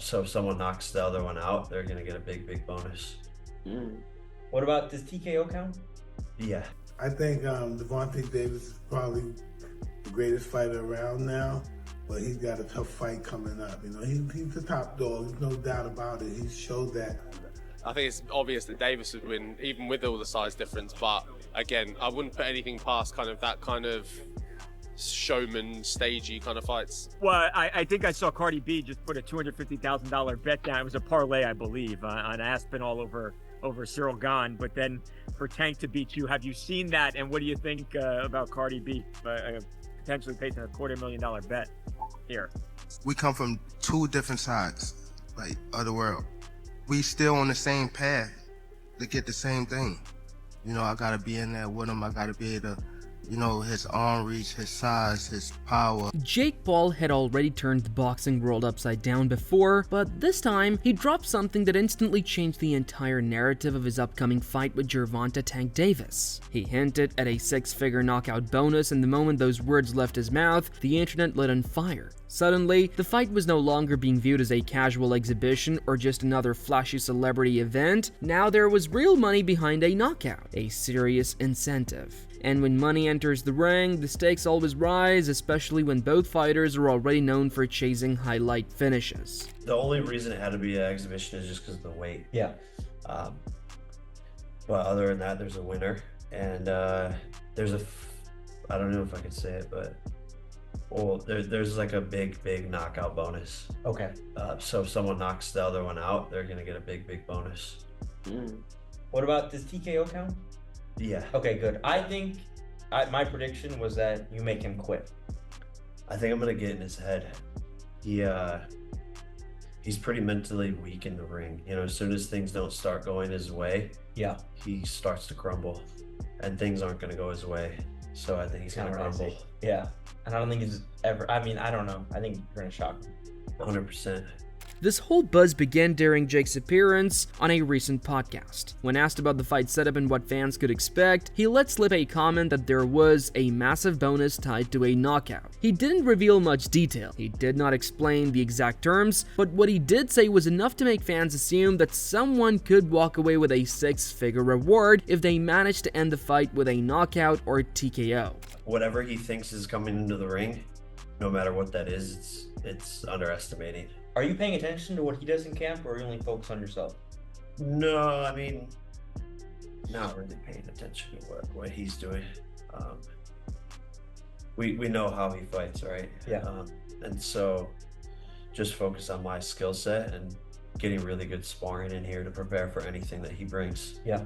So if someone knocks the other one out, they're gonna get a big bonus. What about, does TKO count? Yeah. I think Devontae Davis is probably the greatest fighter around now, but he's got a tough fight coming up. You know, he's the top dog. There's no doubt about it. He's showed that. I think it's obvious that Davis would win, even with all the size difference. But again, I wouldn't put anything past that kind of showman, stagey kind of fights. Well, I think I saw Cardi B just put a $250,000 bet down. It was a parlay, I believe, on Aspen all over Cyril Gahn. But then for Tank to beat you, have you seen that? And what do you think about Cardi B potentially placing a $250,000 bet here? We come from two different sides, of the world. We still on the same path to get the same thing. You know, I gotta be in there with him. I gotta be able to, his arm reach, his size, his power. Jake Paul had already turned the boxing world upside down before, but this time he dropped something that instantly changed the entire narrative of his upcoming fight with Gervonta Tank Davis. He hinted at a six-figure knockout bonus, and the moment those words left his mouth, the internet lit on fire. Suddenly, the fight was no longer being viewed as a casual exhibition or just another flashy celebrity event. Now there was real money behind a knockout, a serious incentive. And when money enters the ring, the stakes always rise, especially when both fighters are already known for chasing highlight finishes. The only reason it had to be an exhibition is just because of the weight. Yeah. But other than that, there's a winner, and there's I don't know if I can say it, but there's like a big knockout bonus. Okay. So if someone knocks the other one out, they're gonna get a big bonus. What about, does TKO count? Yeah. Okay, good. I think my prediction was that you make him quit. I think I'm gonna get in his head. He's pretty mentally weak in the ring. You know, as soon as things don't start going his way, yeah, he starts to crumble, and things aren't gonna go his way. So I think he's gonna crumble. Yeah, and I don't think he's ever. I mean, I don't know. I think you're gonna shock him. 100%. This whole buzz began during Jake's appearance on a recent podcast. When asked about the fight setup and what fans could expect, he let slip a comment that there was a massive bonus tied to a knockout. He didn't reveal much detail, he did not explain the exact terms, but what he did say was enough to make fans assume that someone could walk away with a six-figure reward if they managed to end the fight with a knockout or TKO. Whatever he thinks is coming into the ring, no matter what that is, it's underestimating. Are you paying attention to what he does in camp, or are you only focused on yourself? No, I mean, not really paying attention to what he's doing. We know how he fights, right? Yeah. And so just focus on my skill set and getting really good sparring in here to prepare for anything that he brings. Yeah.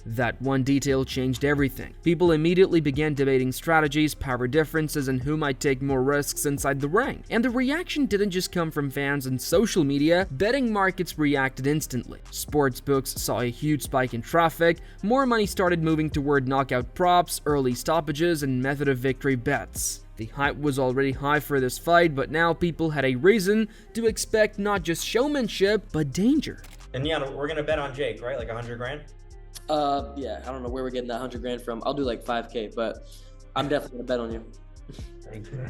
That one detail changed everything. People immediately began debating strategies, power differences, and who might take more risks inside the ring. And the reaction didn't just come from fans and social media, betting markets reacted instantly. Sportsbooks saw a huge spike in traffic, more money started moving toward knockout props, early stoppages, and method of victory bets. The hype was already high for this fight, but now people had a reason to expect not just showmanship, but danger. And yeah, we're gonna bet on Jake, right? Like 100 grand? Yeah, I don't know where we're getting that 100 grand from. I'll do like 5K, but I'm definitely gonna bet on you. Thank you.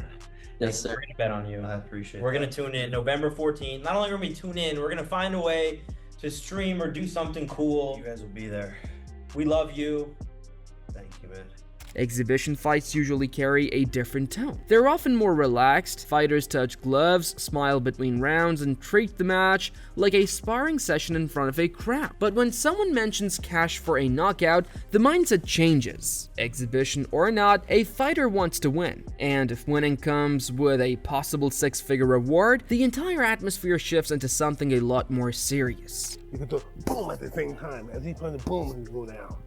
Yes, sir. We're gonna bet on you. I appreciate it. We're gonna tune in November 14th. Not only are we tune in, we're gonna find a way to stream or do something cool. You guys will be there. We love you. Thank you, man. Exhibition fights usually carry a different tone. They're often more relaxed, fighters touch gloves, smile between rounds, and treat the match like a sparring session in front of a crowd. But when someone mentions cash for a knockout, the mindset changes. Exhibition or not, a fighter wants to win. And if winning comes with a possible six-figure reward, the entire atmosphere shifts into something a lot more serious. You can do boom at the same time. As he punches, boom, you go down.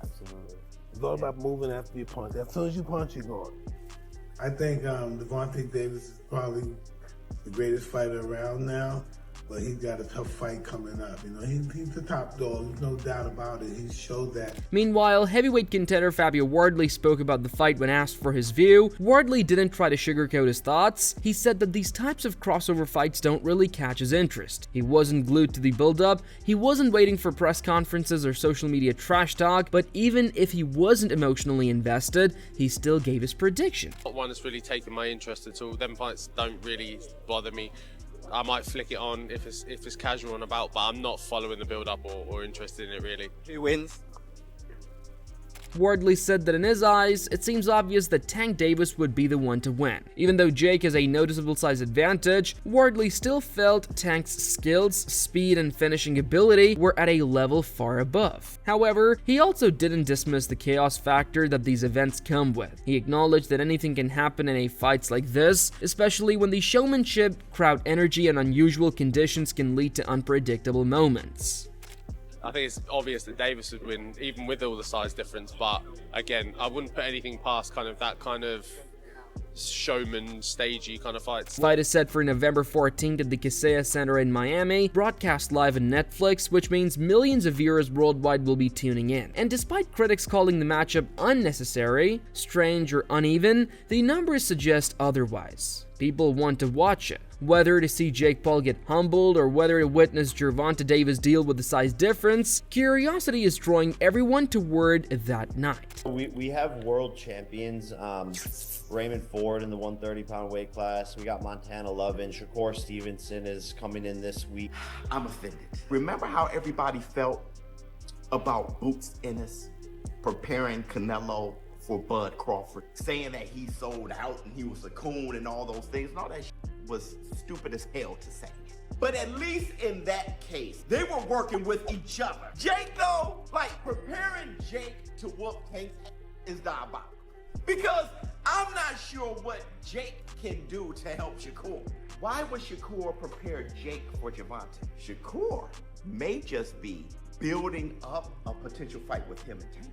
Absolutely. It's all about moving after you punch. As soon as you punch, you're going. I think Devontae Davis is probably the greatest fighter around now, but he's got a tough fight coming up. You know, he's the top dog. There's no doubt about it. He showed that. Meanwhile, heavyweight contender Fabio Wardley spoke about the fight when asked for his view. Wardley didn't try to sugarcoat his thoughts. He said that these types of crossover fights don't really catch his interest. He wasn't glued to the build-up, he wasn't waiting for press conferences or social media trash talk, but even if he wasn't emotionally invested, he still gave his prediction. Not one that's really taken my interest at all. Them fights don't really bother me. I might flick it on if it's casual and about, but I'm not following the build up or interested in it really. Who wins? Wardley said that in his eyes, it seems obvious that Tank Davis would be the one to win. Even though Jake has a noticeable size advantage, Wardley still felt Tank's skills, speed, and finishing ability were at a level far above. However, he also didn't dismiss the chaos factor that these events come with. He acknowledged that anything can happen in a fights like this, especially when the showmanship, crowd energy, and unusual conditions can lead to unpredictable moments. I think it's obvious that Davis would win, even with all the size difference. But again, I wouldn't put anything past kind of that kind of showman, stagey kind of fights. The fight is set for November 14th at the Kaseya Center in Miami, broadcast live on Netflix, which means millions of viewers worldwide will be tuning in. And despite critics calling the matchup unnecessary, strange, or uneven, the numbers suggest otherwise. People want to watch it. Whether to see Jake Paul get humbled or whether to witness Gervonta Davis deal with the size difference, curiosity is drawing everyone toward that night. We have world champions, Raymond Ford in the 130-pound weight class. We got Montana Lovin. Shakur Stevenson is coming in this week. I'm offended. Remember how everybody felt about Boots Ennis preparing Canelo for Bud Crawford, saying that he sold out and he was a coon and all those things, and all that was stupid as hell to say. But at least in that case, they were working with each other. Jake, though, like preparing Jake to whoop Tank's ass is diabolical. Because I'm not sure what Jake can do to help Shakur. Why would Shakur prepare Jake for Gervonta? Shakur may just be building up a potential fight with him and Tank.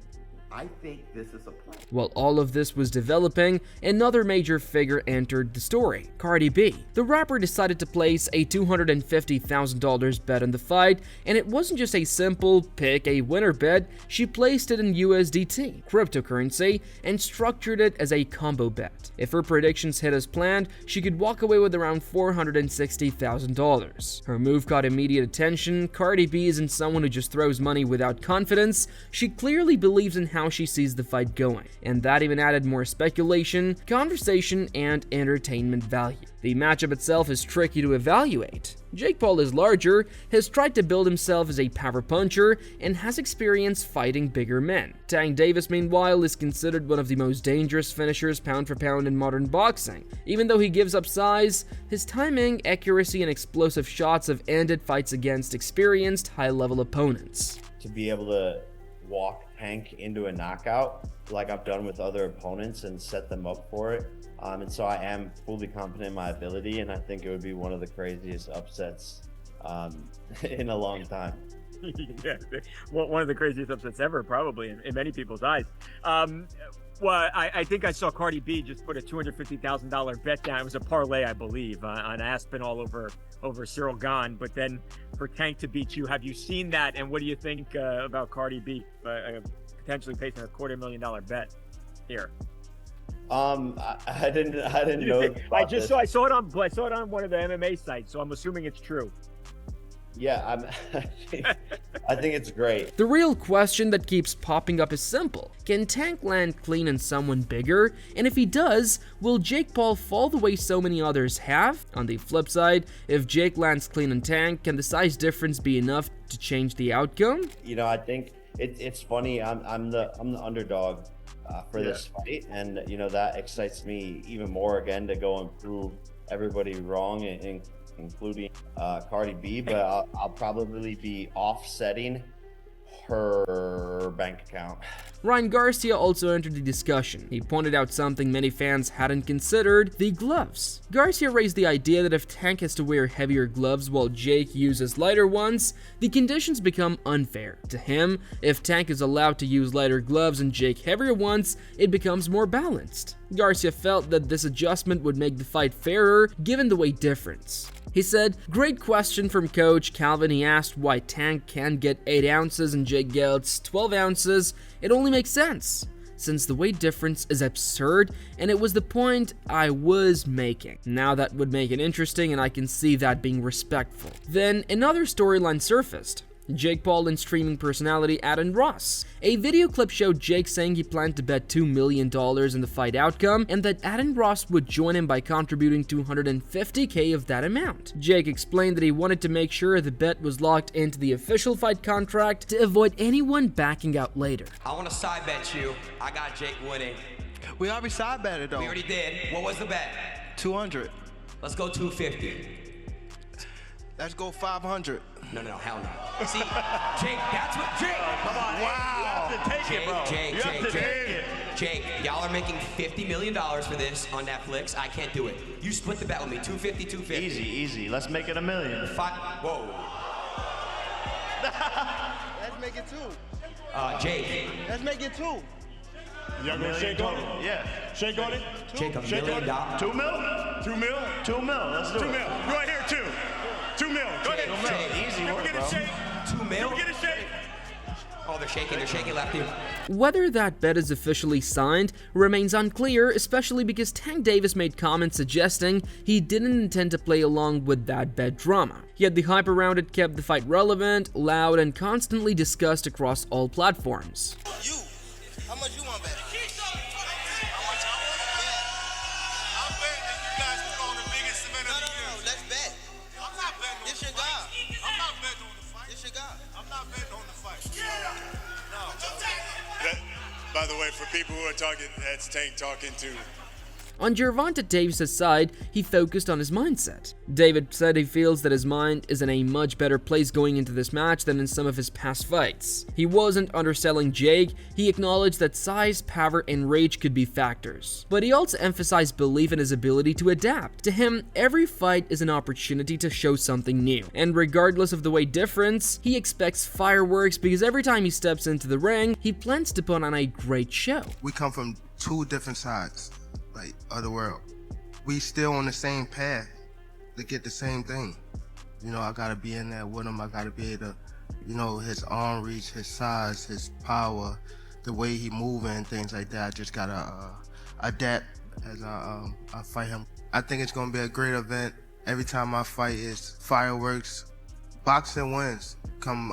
I think this is a play. While all of this was developing, another major figure entered the story, Cardi B. The rapper decided to place a $250,000 bet on the fight, and it wasn't just a simple pick a winner bet, she placed it in USDT, cryptocurrency, and structured it as a combo bet. If her predictions hit as planned, she could walk away with around $460,000. Her move caught immediate attention. Cardi B isn't someone who just throws money without confidence. She clearly believes in how she sees the fight going, and that even added more speculation, conversation, and entertainment value. The matchup itself is tricky to evaluate. Jake Paul is larger, has tried to build himself as a power puncher, and has experience fighting bigger men. Tank Davis, meanwhile, is considered one of the most dangerous finishers pound for pound in modern boxing. Even though he gives up size, his timing, accuracy, and explosive shots have ended fights against experienced, high-level opponents. To be able to walk Tank into a knockout like I've done with other opponents and set them up for it. And so I am fully confident in my ability, and I think it would be one of the craziest upsets in a long time. Yeah, one of the craziest upsets ever, probably, in many people's eyes. Well, I think I saw Cardi B just put a $250,000 bet down. It was a parlay, I believe, on Aspen all over Cyril Gahn. But then for Tank to beat you, have you seen that? And what do you think about Cardi B potentially placing a $250,000 bet here? I didn't know. I saw it on one of the MMA sites, so I'm assuming it's true. Yeah, I think it's great. The real question that keeps popping up is simple. Can Tank land clean on someone bigger? And if he does, will Jake Paul fall the way so many others have? On the flip side, if Jake lands clean on Tank, can the size difference be enough to change the outcome? You know, I think it's funny. I'm the underdog for this fight, and you know that excites me even more again to go and prove everybody wrong, including Cardi B, but I'll probably be offsetting her bank account. Ryan Garcia also entered the discussion. He pointed out something many fans hadn't considered: the gloves. Garcia raised the idea that if Tank has to wear heavier gloves while Jake uses lighter ones, the conditions become unfair. To him, if Tank is allowed to use lighter gloves and Jake heavier ones, it becomes more balanced. Garcia felt that this adjustment would make the fight fairer given the weight difference. He said, "Great question from Coach Calvin." He asked why Tank can get 8 ounces and Jake gets 12 ounces. It only makes sense, since the weight difference is absurd, and it was the point I was making. Now that would make it interesting, and I can see that being respectful. Then another storyline surfaced. Jake Paul and streaming personality Adin Ross. A video clip showed Jake saying he planned to bet $2 million in the fight outcome and that Adin Ross would join him by contributing $250K of that amount. Jake explained that he wanted to make sure the bet was locked into the official fight contract to avoid anyone backing out later. I want to side bet you. I got Jake winning. We already side betted though. We already did. What was the bet? 200. Let's go 250. Let's go 500. No, hell no. See, Jake, that's what Jake. Come on, wow. You have to take it, bro. Jake, y'all are making $50 million for this on Netflix. I can't do it. You split the bet with me, 250, 250. Easy. Let's make it $1 million. Whoa. Let's make it 2. Jake. Let's make it 2. Y'all gonna shake on it? Yeah. Shake on it? Jake, $1 million. 2 mil? 2 mil? 2 mil. Let's do 2 it. mil. Go ahead here, 2 mil. Go ahead. 2 mil. Easy Can we work, get bro. a shake? 2 mil? Can we get a shake? Oh, they're shaking left here. Whether that bet is officially signed remains unclear, especially because Tank Davis made comments suggesting he didn't intend to play along with that bet drama. Yet the hype around it kept the fight relevant, loud, and constantly discussed across all platforms. You, how much you want bet? By the way, for people who are talking, that's Tank talking to. On Gervonta Davis' side, he focused on his mindset. David said he feels that his mind is in a much better place going into this match than in some of his past fights. He wasn't underselling Jake, he acknowledged that size, power, and rage could be factors. But he also emphasized belief in his ability to adapt. To him, every fight is an opportunity to show something new. And regardless of the weight difference, he expects fireworks because every time he steps into the ring, he plans to put on a great show. We come from 2 different sides of the world. We still on the same path to get the same thing. You know, I gotta be in there with him. I gotta be able to, you know, his arm reach, his size, his power, the way he moving and things like that. I just gotta adapt as I fight him. I think it's gonna be a great event. Every time I fight is fireworks. Boxing wins come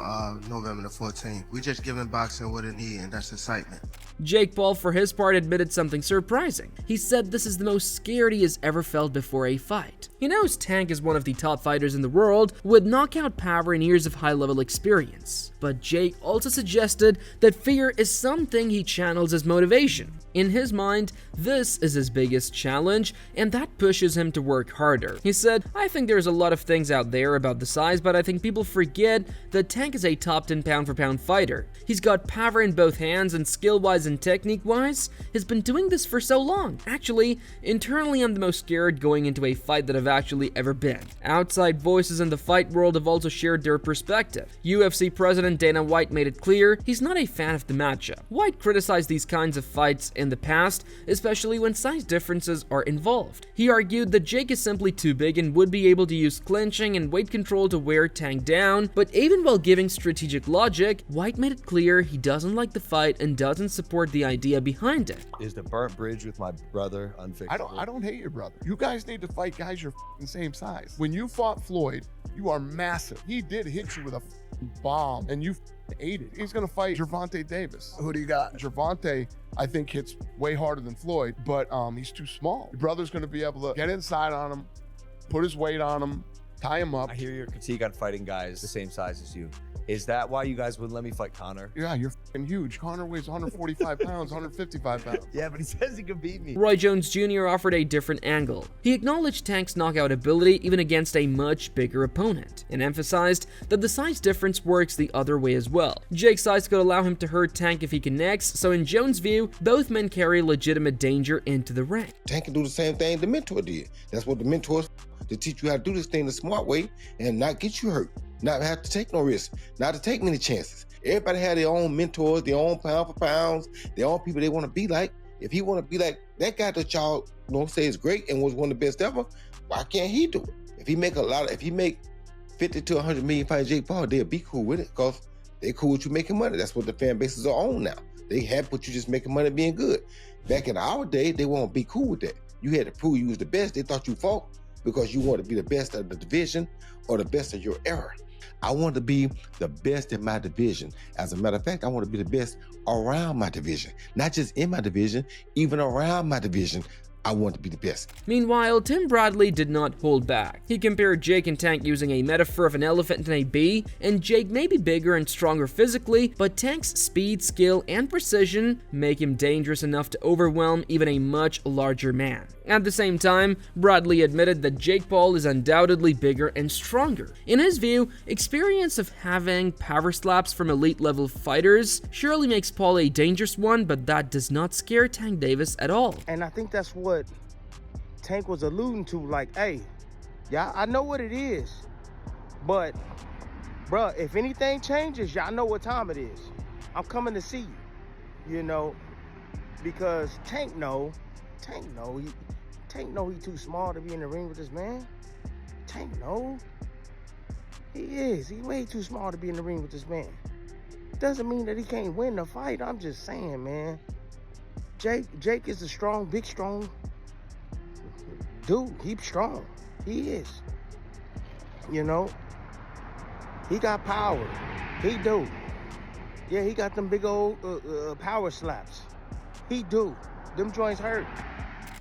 November the 14th. We just giving boxing what it needs, and that's excitement. Jake Paul, for his part, admitted something surprising. He said this is the most scared he has ever felt before a fight. He knows Tank is one of the top fighters in the world, with knockout power and years of high-level experience. But Jake also suggested that fear is something he channels as motivation. In his mind, this is his biggest challenge, and that pushes him to work harder. He said, "I think there's a lot of things out there about the size, but I think people forget that Tank is a top 10 pound-for-pound fighter. He's got power in both hands, and skill-wise and technique-wise, has been doing this for so long. Actually, internally I'm the most scared going into a fight that I've actually ever been." Outside voices in the fight world have also shared their perspective. UFC president Dana White made it clear he's not a fan of the matchup. White criticized these kinds of fights in the past, especially when size differences are involved. He argued that Jake is simply too big and would be able to use clinching and weight control to wear Tank down, but even while giving strategic logic, White made it clear he doesn't like the fight and doesn't support the idea behind it. Is the burnt bridge with my brother unfixable? I don't hate your brother. You guys need to fight guys your same size. When you fought Floyd, you are massive. He did hit you with a bomb and you ate it. He's gonna fight Gervonta Davis. Who do you got? Gervonta, I think, hits way harder than Floyd, but he's too small. Your brother's gonna be able to get inside on him, put his weight on him, tie him up. I hear your critique on fighting guys the same size as you. Is that why you guys wouldn't let me fight Connor? Yeah, you're huge. Connor weighs 145 pounds, 155 pounds. Yeah, but he says he can beat me. Roy Jones Jr. offered a different angle. He acknowledged Tank's knockout ability even against a much bigger opponent, and emphasized that the size difference works the other way as well. Jake's size could allow him to hurt Tank if he connects, so in Jones' view, both men carry legitimate danger into the ring. Tank can do the same thing the mentor did. That's what the mentor's to teach you how to do this thing the smart way and not get you hurt, not have to take no risks, not to take many chances. Everybody had their own mentors, their own pound for pounds, their own people they want to be like. If he want to be like that guy that y'all say is great and was one of the best ever, why can't he do it? If he make 50 to 100 million fighting Jake Paul, they'll be cool with it because they cool with you making money. That's what the fan bases are on now. They happy with you just making money being good. Back in our day, they won't be cool with that. You had to prove you was the best. They thought you fought because you want to be the best of the division or the best of your era. I want to be the best in my division. As a matter of fact, I want to be the best around my division. Not just in my division, even around my division. I want to be the best. Meanwhile, Tim Bradley did not hold back. He compared Jake and Tank using a metaphor of an elephant and a bee, and Jake may be bigger and stronger physically, but Tank's speed, skill, and precision make him dangerous enough to overwhelm even a much larger man. At the same time, Bradley admitted that Jake Paul is undoubtedly bigger and stronger. In his view, experience of having power slaps from elite-level fighters surely makes Paul a dangerous one, but that does not scare Tank Davis at all. And I think that's what Tank was alluding to, like, hey, yeah, I know what it is, but bruh, if anything changes, y'all know what time it is. I'm coming to see you, you know, because Tank know he too small to be in the ring with this man. Tank know he way too small to be in the ring with this man. Doesn't mean that he can't win the fight. I'm just saying, man. Jake is a strong, big, strong dude. He's strong. He is. You know, he got power. He do. Yeah, he got them big old power slaps. He do. Them joints hurt.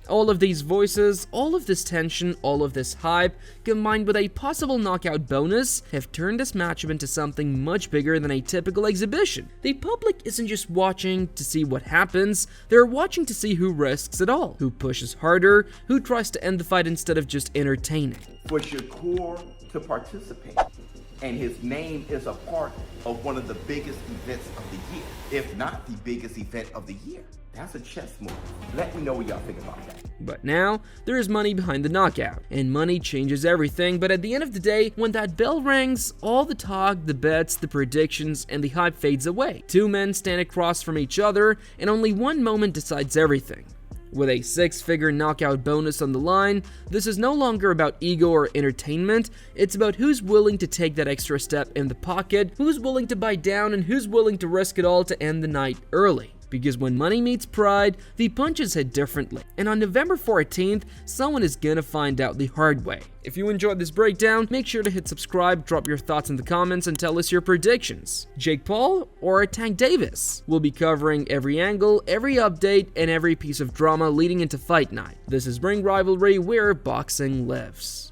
All of these voices, all of this tension, all of this hype, combined with a possible knockout bonus, have turned this matchup into something much bigger than a typical exhibition. The public isn't just watching to see what happens, they're watching to see who risks it all, who pushes harder, who tries to end the fight instead of just entertaining. For Shakur to participate, and his name is a part of one of the biggest events of the year, if not the biggest event of the year. That's a chess move. Let me know what y'all think about that. But now, there is money behind the knockout, and money changes everything, but at the end of the day, when that bell rings, all the talk, the bets, the predictions, and the hype fades away. Two men stand across from each other, and only one moment decides everything. With a six-figure knockout bonus on the line, this is no longer about ego or entertainment, it's about who's willing to take that extra step in the pocket, who's willing to bite down, and who's willing to risk it all to end the night early. Because when money meets pride, the punches hit differently. And on November 14th, someone is gonna find out the hard way. If you enjoyed this breakdown, make sure to hit subscribe, drop your thoughts in the comments, and tell us your predictions. Jake Paul or Tank Davis? We'll be covering every angle, every update, and every piece of drama leading into fight night. This is Ring Rivalry, where boxing lives.